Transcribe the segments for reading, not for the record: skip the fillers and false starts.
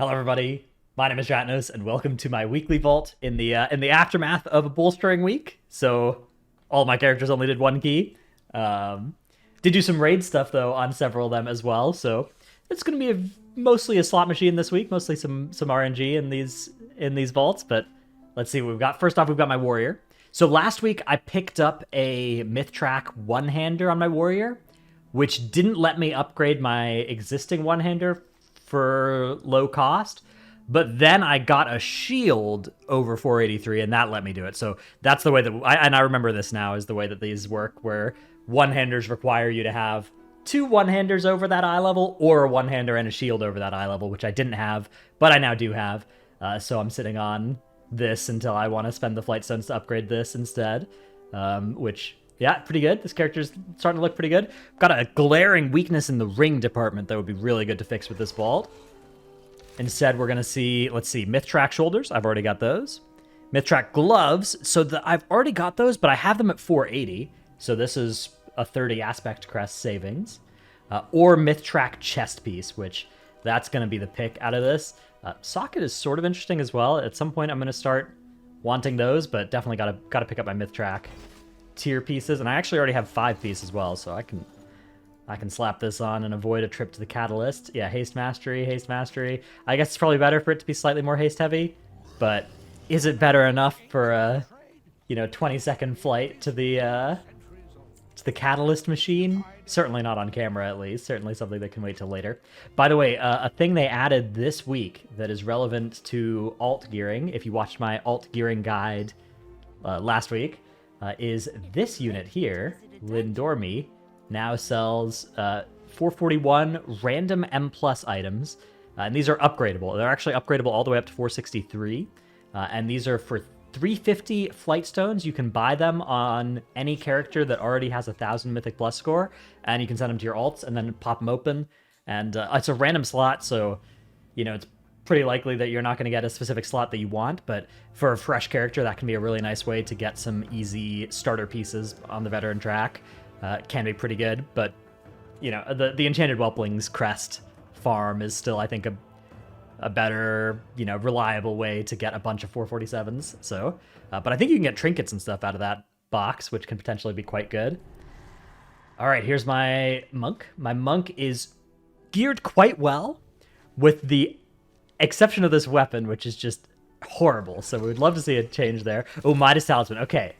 Hello, everybody. My name is Ratnos, and welcome to my weekly vault in the aftermath of a bolstering week. So, all my characters only did one key. Did do some raid stuff though on several of them as well. So it's going to be mostly a slot machine this week, mostly some RNG in these vaults. But let's see what we've got. First off, we've got my warrior. So last week I picked up a myth track one-hander on my warrior, which didn't let me upgrade my existing one-hander for low cost, but then I got a shield over 483 and that let me do it. So that's the way that I remember this now is the way that these work, where one-handers require you to have two one-handers over that eye level or a one-hander and a shield over that eye level, which I didn't have, but I now do have. So I'm sitting on this until I want to spend the flight stones to upgrade this instead, which, yeah, pretty good. This character's starting to look pretty good. Got a glaring weakness in the ring department that would be really good to fix with this vault. Instead, we're going to see, let's see, Myth Track shoulders. I've already got those. Myth Track gloves. So I've already got those, but I have them at 480. So this is a 30 aspect crest savings. Or Myth Track chest piece, which that's going to be the pick out of this. Socket is sort of interesting as well. At some point, I'm going to start wanting those, but definitely got to pick up my Myth Track tier pieces, and I actually already have 5 pieces as well, so I can slap this on and avoid a trip to the catalyst. Yeah, haste mastery. I guess it's probably better for it to be slightly more haste heavy, but is it better enough for a 20-second flight to the catalyst machine? Certainly not on camera, at least. Certainly something that can wait till later. By the way, a thing they added this week that is relevant to alt gearing, if you watched my alt gearing guide last week, is this unit here, Lindormi, now sells 441 random M+ items, and these are upgradable. They're actually upgradable all the way up to 463, and these are for 350 flight stones. You can buy them on any character that already has 1,000 Mythic Plus score, and you can send them to your alts and then pop them open, and it's a random slot, so it's pretty likely that you're not going to get a specific slot that you want, but for a fresh character, that can be a really nice way to get some easy starter pieces on the veteran track. Can be pretty good, but the Enchanted Whelpling's crest farm is still, I think, a better, reliable way to get a bunch of 447s. So, but I think you can get trinkets and stuff out of that box, which can potentially be quite good. All right, here's my monk. My monk is geared quite well, with the exception of this weapon, which is just horrible. So we would love to see a change there. Oh, Midas Talisman. Okay.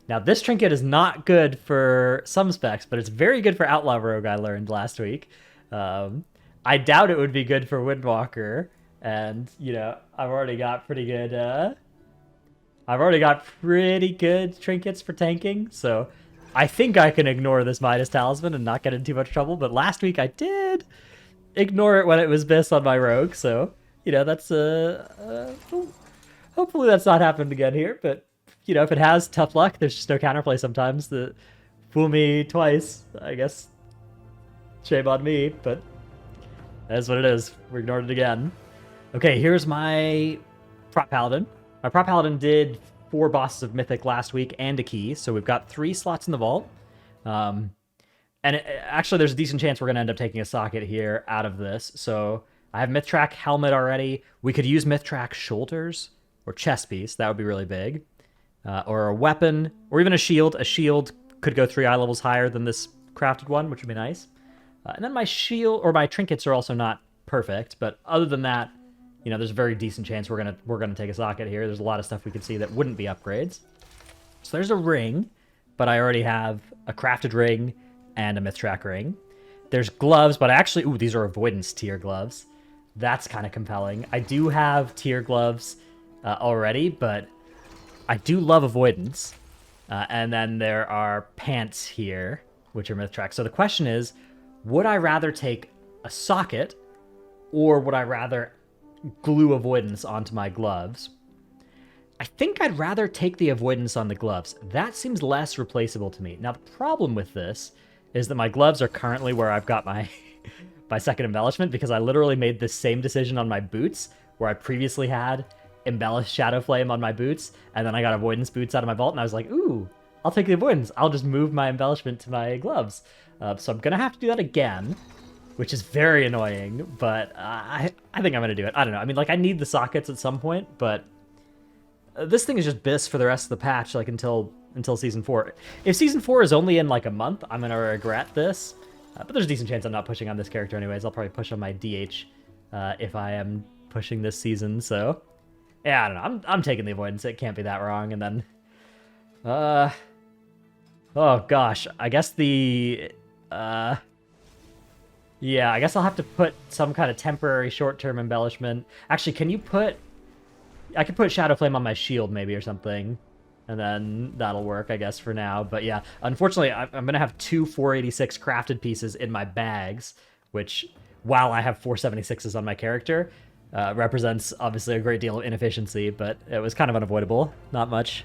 Now, this trinket is not good for some specs, but it's very good for Outlaw Rogue, I learned last week. I doubt it would be good for Windwalker, and, I've already got pretty good trinkets for tanking, so I think I can ignore this Midas Talisman and not get in too much trouble, but last week I did ignore it when it was Biss on my Rogue, so that's hopefully that's not happened again here, but if it has, tough luck. There's just no counterplay sometimes that fool me twice. I guess shame on me, but that's what it is. We ignored it again. Okay, here's my Prop Paladin. My Prop Paladin did 4 bosses of Mythic last week and a key, so we've got 3 slots in the vault. Actually, there's a decent chance we're going to end up taking a socket here out of this. So I have Myth Track helmet already. We could use Myth Track shoulders or chest piece. That would be really big. Or a weapon, or even a shield. A shield could go 3 eye levels higher than this crafted one, which would be nice. And then my shield or my trinkets are also not perfect, but other than that, there's a very decent chance we're gonna take a socket here. There's a lot of stuff we can see that wouldn't be upgrades. So there's a ring, but I already have a crafted ring and a Myth Track ring. There's gloves, but actually, these are avoidance tier gloves. That's kind of compelling. I do have tier gloves already, but I do love avoidance. And then there are pants here, which are Myth Track. So the question is, would I rather take a socket, or would I rather glue avoidance onto my gloves? I think I'd rather take the avoidance on the gloves. That seems less replaceable to me. Now, the problem with this is that my gloves are currently where I've got my my second embellishment, because I literally made the same decision on my boots, where I previously had embellished Shadow Flame on my boots, and then I got avoidance boots out of my vault, and I was like, ooh, I'll take the avoidance. I'll just move my embellishment to my gloves. So I'm gonna have to do that again. which is very annoying, but I think I'm going to do it. I don't know. I mean, like, I need the sockets at some point, but this thing is just bis for the rest of the patch, like, until Season 4. If Season 4 is only in, like, a month, I'm going to regret this. But there's a decent chance I'm not pushing on this character anyways. I'll probably push on my DH if I am pushing this season, so... Yeah, I don't know. I'm taking the avoidance. It can't be that wrong, and then... Oh, gosh. I guess the... Yeah, I guess I'll have to put some kind of temporary short-term embellishment. Actually, can you put... I could put Shadow Flame on my shield, maybe, or something. And then that'll work, I guess, for now. But yeah, unfortunately, I'm going to have 2 486 crafted pieces in my bags, which, while I have 476s on my character, represents, obviously, a great deal of inefficiency, but it was kind of unavoidable. Not much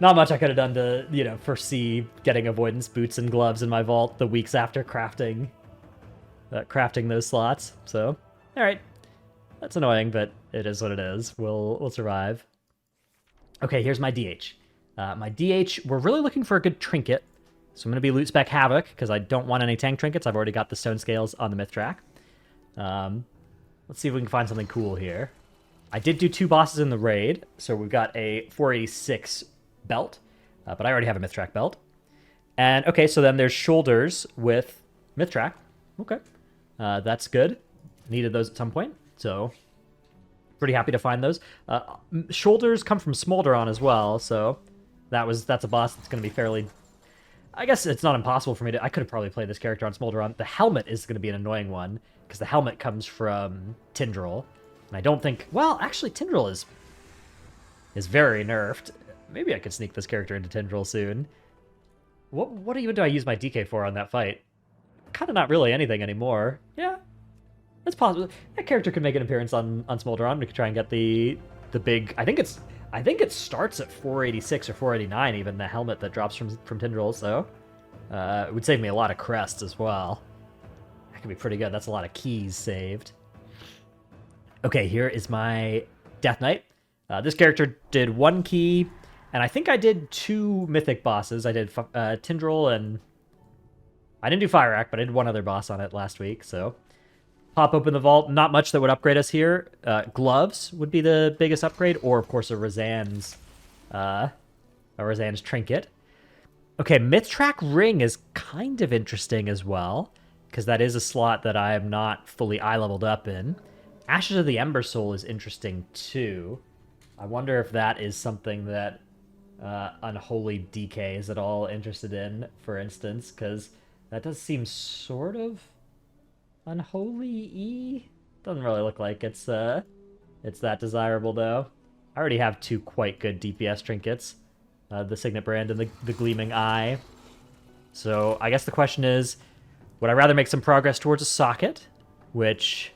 I could have done to, you know, foresee getting avoidance boots and gloves in my vault the weeks after crafting those slots. So, all right. That's annoying, but it is what it is. We'll survive. Okay, here's my DH. My DH, we're really looking for a good trinket. So I'm going to be Loot Spec Havoc, because I don't want any tank trinkets. I've already got the stone scales on the myth track. Let's see if we can find something cool here. I did do 2 bosses in the raid, so we've got a 486 belt, but I already have a myth track belt. And, okay, so then there's shoulders with myth track. Okay, that's good. Needed those at some point, so... Pretty happy to find those. Shoulders come from Smolderon as well, so that's a boss that's going to be fairly... I guess it's not impossible for me to... I could have probably played this character on Smolderon. The helmet is going to be an annoying one, because the helmet comes from Tindral. And I don't think... Well, actually, Tindral is very nerfed. Maybe I could sneak this character into Tindral soon. What even do I use my DK for on that fight? Kind of not really anything anymore. Yeah. It's possible. That character could make an appearance on Smolderon. We could try and get the big... I think it starts at 486 or 489, even, the helmet that drops from Tindral, so... it would save me a lot of crests as well. That could be pretty good. That's a lot of keys saved. Okay, here is my Death Knight. This character did 1 key, and I think I did 2 mythic bosses. I did Tindral, and... I didn't do Fire Act, but I did 1 other boss on it last week, so... Pop open the vault. Not much that would upgrade us here. Gloves would be the biggest upgrade, or of course a Razan's trinket. Okay, Myth Track Ring is kind of interesting as well, because that is a slot that I am not fully eye leveled up in. Ashes of the Ember Soul is interesting too. I wonder if that is something that Unholy DK is at all interested in, for instance, because that does seem sort of Unholy-y? Doesn't really look like it's that desirable, though. I already have 2 quite good DPS trinkets. The Signet Brand and the Gleaming Eye. So, I guess the question is, would I rather make some progress towards a socket? Which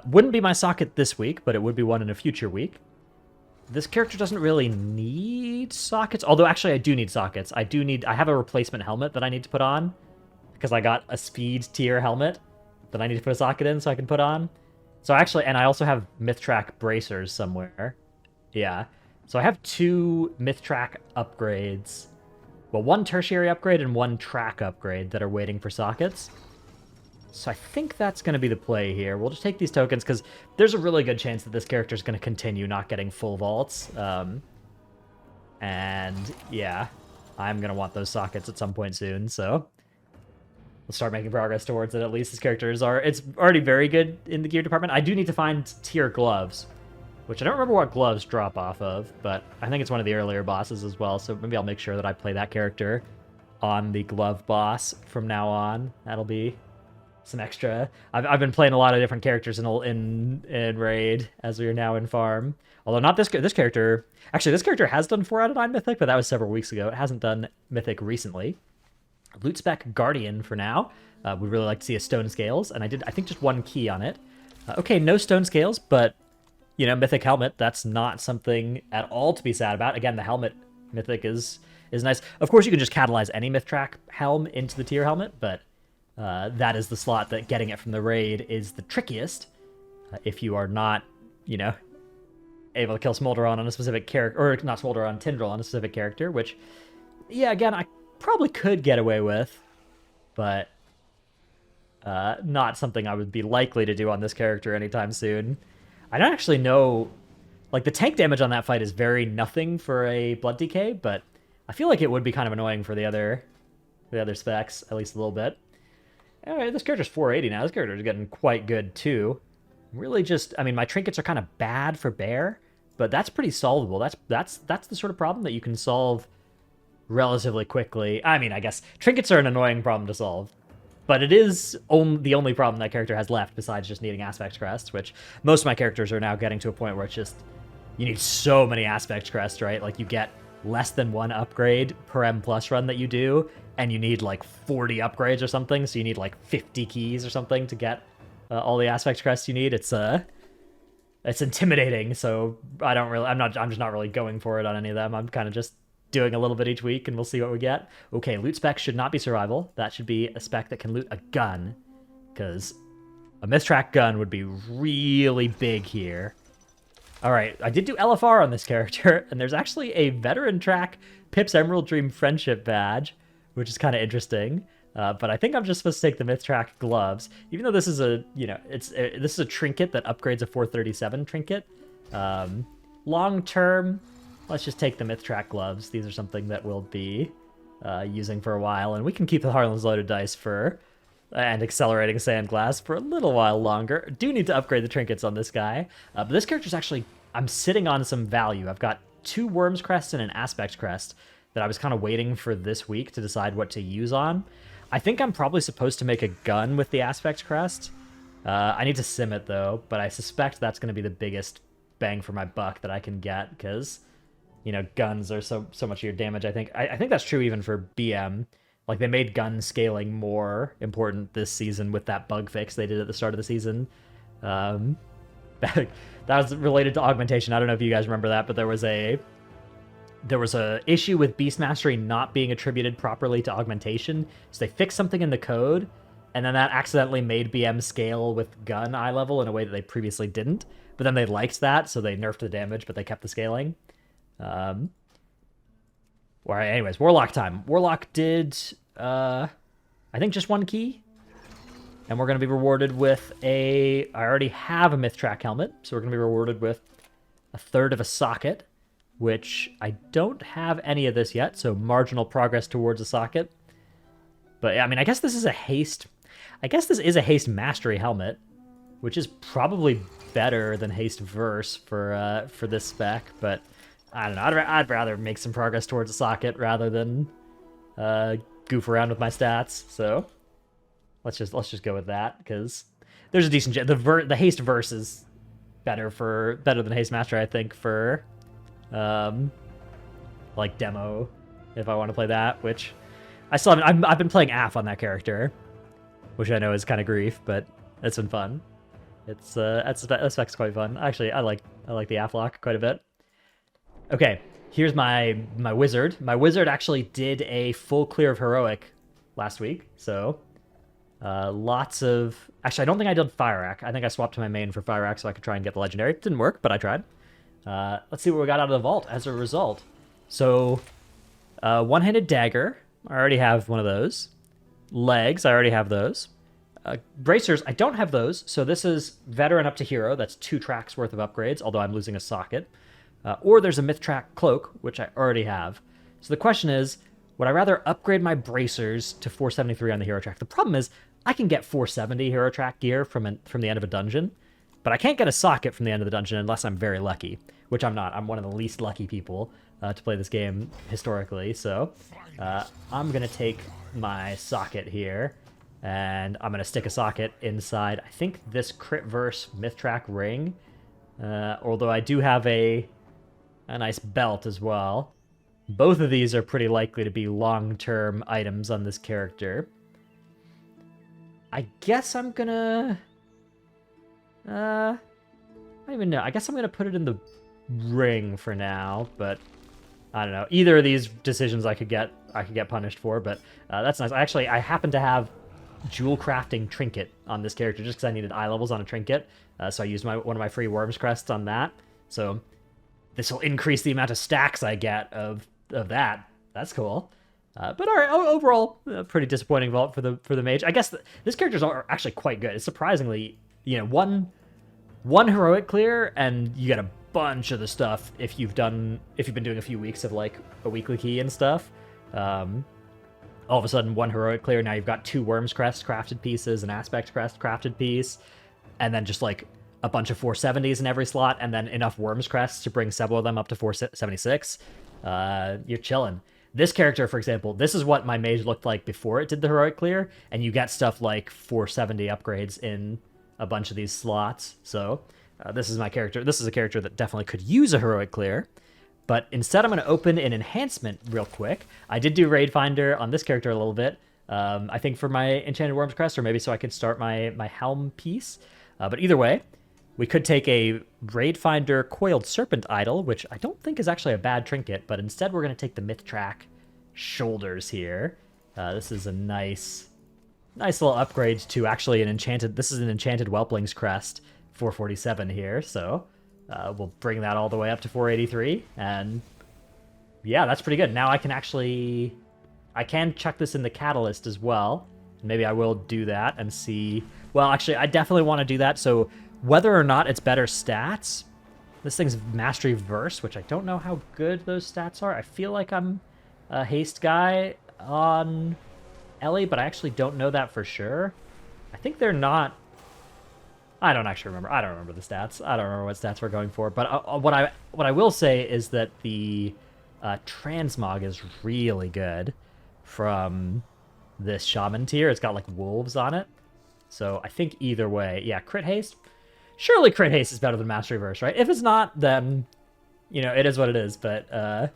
wouldn't be my socket this week, but it would be one in a future week. This character doesn't really need sockets, although actually I do need sockets. I have a replacement helmet that I need to put on, because I got a speed tier helmet that I need to put a socket in so I can put on. So actually, and I also have myth track bracers somewhere. Yeah. So I have 2 myth track upgrades. Well, 1 tertiary upgrade and 1 track upgrade that are waiting for sockets. So I think that's going to be the play here. We'll just take these tokens because there's a really good chance that this character is going to continue not getting full vaults. And yeah, I'm going to want those sockets at some point soon, so... We'll start making progress towards it. At least his characters are... It's already very good in the gear department. I do need to find tier gloves, which I don't remember what gloves drop off of, but I think it's one of the earlier bosses as well, so maybe I'll make sure that I play that character on the glove boss from now on. That'll be some extra... I've been playing a lot of different characters in Raid, as we are now in Farm. Although not this character... Actually, this character has done 4 out of 9 Mythic, but that was several weeks ago. It hasn't done Mythic recently. Loot Spec Guardian for now. Would really like to see a Stone Scales, and I think just 1 key on it. Okay, no Stone Scales, but, you know, Mythic Helmet, that's not something at all to be sad about. Again, the Helmet Mythic is nice. Of course, you can just catalyze any Myth Track Helm into the tier helmet, but that is the slot that getting it from the raid is the trickiest. If you are not, you know, able to kill Smolderon on a specific character, or not Smolderon, Tindral on a specific character, which, yeah, again, I probably could get away with, but Not something I would be likely to do on this character anytime soon. I don't actually know. Like, the tank damage on that fight is very nothing for a Blood DK, but I feel like it would be kind of annoying for the other specs, at least a little bit. Alright, this character's 480 now. This character's getting quite good, too. Really just... I mean, my trinkets are kind of bad for Bear, but that's pretty solvable. That's the sort of problem that you can solve relatively quickly. I mean, I guess trinkets are an annoying problem to solve, but it is the only problem that character has left besides just needing Aspect Crests, which most of my characters are now getting to a point where it's just... You need so many Aspect Crests, right? Like, you get less than one upgrade per M+ run that you do, and you need, like, 40 upgrades or something, so you need, like, 50 keys or something to get all the Aspect Crests you need. It's intimidating, so I'm just not really going for it on any of them. I'm kind of just doing a little bit each week, and we'll see what we get. Okay, loot spec should not be survival. That should be a spec that can loot a gun, because a Mythtrack gun would be really big here. Alright, I did do LFR on this character, and there's actually a Veteran Track Pip's Emerald Dream Friendship Badge, which is kind of interesting. But I think I'm just supposed to take the Mythtrack gloves, even though this is a, this is a trinket that upgrades a 437 trinket. Long term, let's just take the Mythtrack gloves. These are something that we'll be using for a while, and we can keep the Harlan's Loaded Dice and Accelerating Sandglass for a little while longer. Do need to upgrade the trinkets on this guy. But this character's actually, I'm sitting on some value. I've got 2 Worms Crest and an Aspect Crest that I was kind of waiting for this week to decide what to use on. I think I'm probably supposed to make a gun with the Aspect Crest. I need to sim it, though, but I suspect that's going to be the biggest bang for my buck that I can get, because, guns are so much of your damage, I think. I think that's true even for BM. Like, they made gun scaling more important this season with that bug fix they did at the start of the season. That was related to augmentation. I don't know if you guys remember that, but there was a issue with Beast Mastery not being attributed properly to augmentation. So they fixed something in the code, and then that accidentally made BM scale with gun eye level in a way that they previously didn't. But then they liked that, so they nerfed the damage, but they kept the scaling. Anyways, Warlock time. Warlock did, I think just 1 key. And we're going to be rewarded with I already have a Mythtrack helmet, so we're going to be rewarded with a third of a socket, which I don't have any of this yet, so marginal progress towards a socket. But, I mean, I guess this is a haste mastery helmet, which is probably better than haste verse for this spec, but I don't know. I'd rather make some progress towards a socket rather than goof around with my stats. So let's just go with that, because there's a decent the haste verse is better than haste master, I think, for like demo, if I want to play that, which I still haven't. I've been playing AF on that character, which I know is kind of grief, but it's been fun. That spec's quite fun. Actually, I like the AF lock quite a bit. Okay, here's my wizard. My wizard actually did a full clear of heroic last week, so lots of... Actually, I don't think I did Fire Rack. I think I swapped to my main for Fire Rack so I could try and get the legendary. It didn't work, but I tried. Let's see what we got out of the vault as a result. So, one-handed dagger. I already have one of those. Legs, I already have those. Bracers, I don't have those, so this is veteran up to hero. That's 2 tracks worth of upgrades, although I'm losing a socket. Or there's a Mythtrack cloak, which I already have. So the question is, would I rather upgrade my bracers to 473 on the hero track? The problem is, I can get 470 hero track gear from the end of a dungeon, but I can't get a socket from the end of the dungeon unless I'm very lucky, which I'm not. I'm one of the least lucky people to play this game historically, so I'm going to take my socket here, and I'm going to stick a socket inside, I think, this crit verse Mythtrack ring, although I do have a nice belt as well. Both of these are pretty likely to be long-term items on this character. I guess I'm gonna... I don't even know. I guess I'm gonna put it in the ring for now, but I don't know. Either of these decisions I could get punished for, but that's nice. Actually, I happen to have jewel crafting trinket on this character just because I needed eye levels on a trinket, so I used one of my free Worms Crests on that. So this will increase the amount of stacks I get of that. That's cool. But all right, overall, pretty disappointing vault for the mage. I guess this character's are actually quite good. It's surprisingly, one heroic clear, and you get a bunch of the stuff if you've been doing a few weeks of like a weekly key and stuff. All of a sudden, one heroic clear. Now you've got 2 Worm's Crest crafted pieces, an Aspect Crest crafted piece, and then just like a bunch of 470s in every slot, and then enough Worm's Crests to bring several of them up to 476. You're chilling. This character, for example, this is what my mage looked like before it did the heroic clear, and you get stuff like 470 upgrades in a bunch of these slots. So this is my character. This is a character that definitely could use a heroic clear. But instead, I'm going to open an enhancement real quick. I did do Raid Finder on this character a little bit. I think for my Enchanted Worm's Crest, or maybe so I could start my Helm piece. But either way, we could take a Raid Finder Coiled Serpent Idol, which I don't think is actually a bad trinket, but instead we're going to take the Myth Track Shoulders here. This is a nice little upgrade to actually an Enchanted... This is an Enchanted Whelpling's Crest, 447 here, so... we'll bring that all the way up to 483, and yeah, that's pretty good. Now I can chuck this in the Catalyst as well. Maybe I will do that and see. Well, actually, I definitely want to do that. So whether or not it's better stats, this thing's Mastery Verse, which I don't know how good those stats are. I feel like I'm a haste guy on Ellie, but I actually don't know that for sure. I think they're not. I don't actually remember. I don't remember the stats. I don't remember what stats we're going for. But what I will say is that the transmog is really good from this shaman tier. It's got like wolves on it. So I think either way, yeah, crit haste. Surely crit haste is better than mastery verse, right? If it's not, then it is what it is. But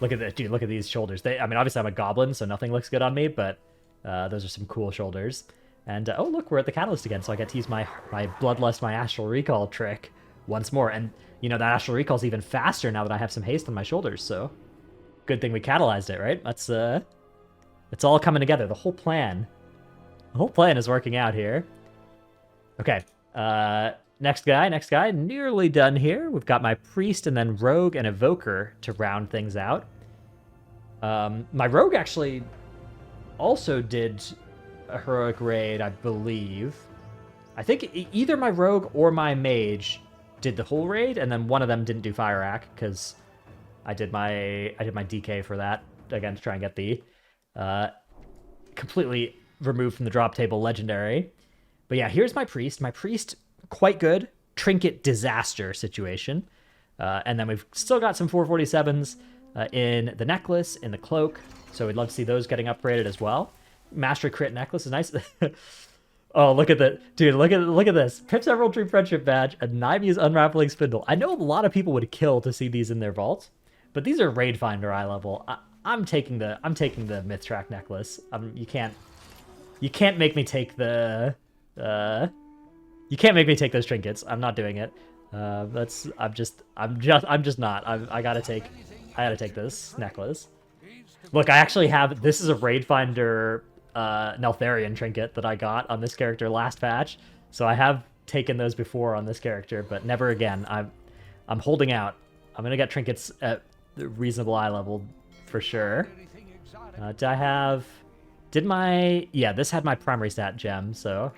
look at that, dude. Look at these shoulders. I mean, obviously I'm a goblin, so nothing looks good on me. But those are some cool shoulders. And, oh, look, we're at the Catalyst again, so I get to use my Bloodlust, my Astral Recall trick once more. And, that Astral Recall's even faster now that I have some haste on my shoulders, so good thing we catalyzed it, right? That's, it's all coming together. The whole plan is working out here. Okay, next guy, nearly done here. We've got my Priest and then Rogue and Evoker to round things out. My Rogue actually also did a heroic raid, I believe. I think either my rogue or my mage did the whole raid, and then one of them didn't do fire rack because I did my DK for that again to try and get the completely removed from the drop table legendary. But yeah, here's my priest. My priest, quite good. Trinket disaster situation. And then we've still got some 447s in the necklace, in the cloak. So we'd love to see those getting upgraded as well. Mastery crit necklace is nice. Oh, look at that. Dude, look at this. Pip's Emerald Tree Friendship Badge, a Naime's Unraveling Spindle. I know a lot of people would kill to see these in their vault, but these are Raid Finder eye level. I'm taking the Myth Track necklace. You can't make me take the you can't make me take those trinkets. I'm not doing it. I'm just not. I gotta take this necklace. Look, I actually have, this is a Raid Finder Neltharion trinket that I got on this character last patch. So I have taken those before on this character, but never again. I'm holding out. I'm gonna get trinkets at the reasonable eye level for sure. Yeah, this had my primary stat gem, so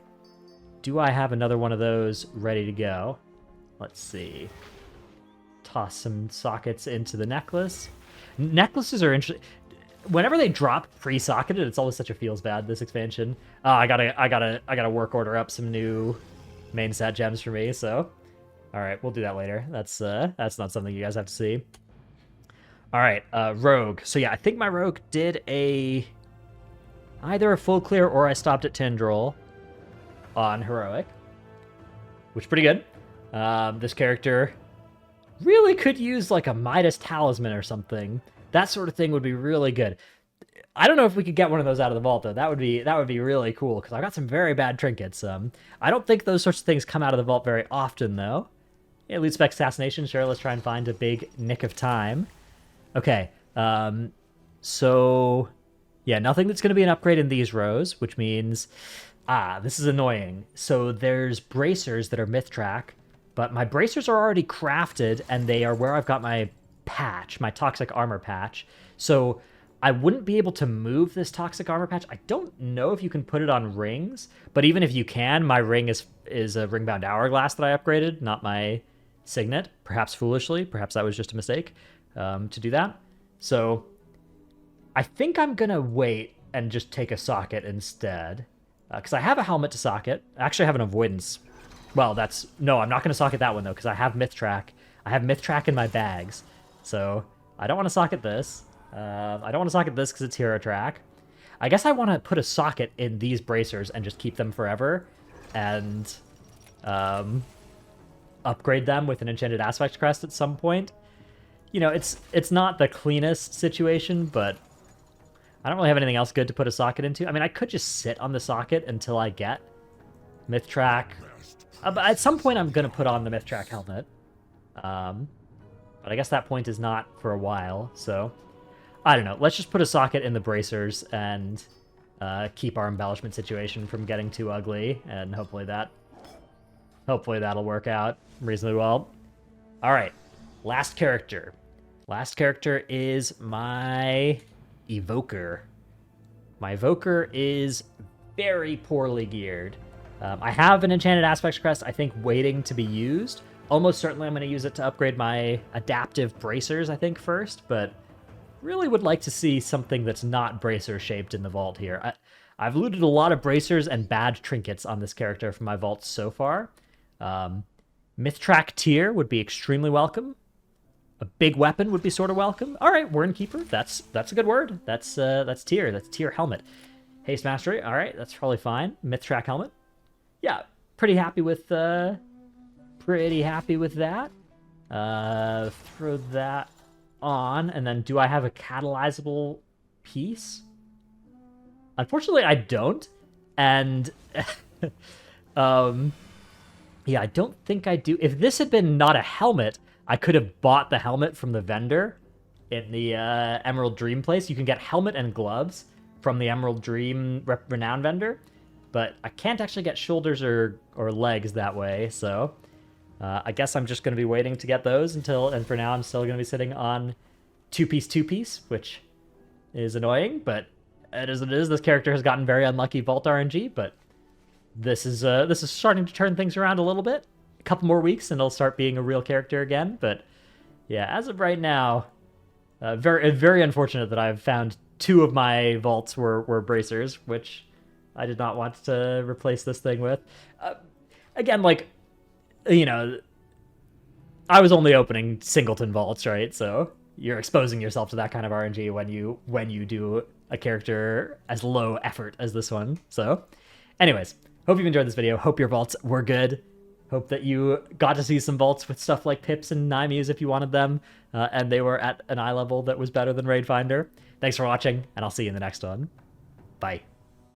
do I have another one of those ready to go? Let's see. Toss some sockets into the necklace. Necklaces are interesting. Whenever they drop pre-socketed, it's always such a feels bad, this expansion. I gotta work order up some new main stat gems for me, so. Alright, we'll do that later. That's not something you guys have to see. Alright, Rogue. So yeah, I think my Rogue did either a full clear or I stopped at Tendril on Heroic, which is pretty good. This character really could use like a Midas Talisman or something. That sort of thing would be really good. I don't know if we could get one of those out of the vault though. That would be really cool because I got some very bad trinkets. I don't think those sorts of things come out of the vault very often though. Yeah, Loot Spec Assassination. Sure, let's try and find a big nick of time. Okay. So yeah, nothing that's going to be an upgrade in these rows, which means this is annoying. So there's bracers that are Myth Track, but my bracers are already crafted and they are where I've got my patch, my toxic armor patch. So I wouldn't be able to move this toxic armor patch. I don't know if you can put it on rings, but even if you can, my ring is a ring-bound hourglass that I upgraded, not my signet. Perhaps foolishly, perhaps that was just a mistake to do that. So I think I'm gonna wait and just take a socket instead, because I have a helmet to socket. I actually have an avoidance. Well, no, I'm not gonna socket that one though, because I have myth track. I have myth track in my bags, so I don't want to socket this. I don't want to socket this because it's hero track. I guess I want to put a socket in these bracers and just keep them forever, and upgrade them with an enchanted aspect crest at some point. You know, it's not the cleanest situation, but I don't really have anything else good to put a socket into. I mean, I could just sit on the socket until I get myth track. But at some point, I'm gonna put on the myth track helmet. But I guess that point is not for a while, so I don't know. Let's just put a socket in the bracers and keep our embellishment situation from getting too ugly, and hopefully that'll work out reasonably well. All right, last character. Last character is my Evoker. My Evoker is very poorly geared. I have an enchanted aspects crest, I think, waiting to be used. Almost certainly I'm going to use it to upgrade my adaptive bracers, I think, first, but really would like to see something that's not bracer shaped in the vault here. I've looted a lot of bracers and bad trinkets on this character from my vault so far. Myth track tier would be extremely welcome. A big weapon would be sort of welcome. All right, Wern Keeper, that's a good word. That's tier. That's tier helmet. Haste Mastery, all right, that's probably fine. Myth track helmet, yeah, pretty happy with that. Throw that on, and then do I have a catalyzable piece? Unfortunately, I don't, and yeah, I don't think I do. If this had been not a helmet, I could have bought the helmet from the vendor in the Emerald Dream place. You can get helmet and gloves from the Emerald Dream Renown vendor, but I can't actually get shoulders or legs that way, so I guess I'm just going to be waiting to get those and for now I'm still going to be sitting on two-piece, which is annoying, but it is what it is. This character has gotten very unlucky vault RNG, but this is starting to turn things around a little bit. A couple more weeks and it'll start being a real character again, but yeah, as of right now, very unfortunate that I've found two of my vaults were bracers, which I did not want to replace this thing with. Again, like, you know, I was only opening singleton vaults, right? So you're exposing yourself to that kind of RNG when you do a character as low effort as this one. So anyways, hope you've enjoyed this video. Hope your vaults were good. Hope that you got to see some vaults with stuff like Pips and Nymews if you wanted them, and they were at an eye level that was better than Raid Finder. Thanks for watching, and I'll see you in the next one. Bye.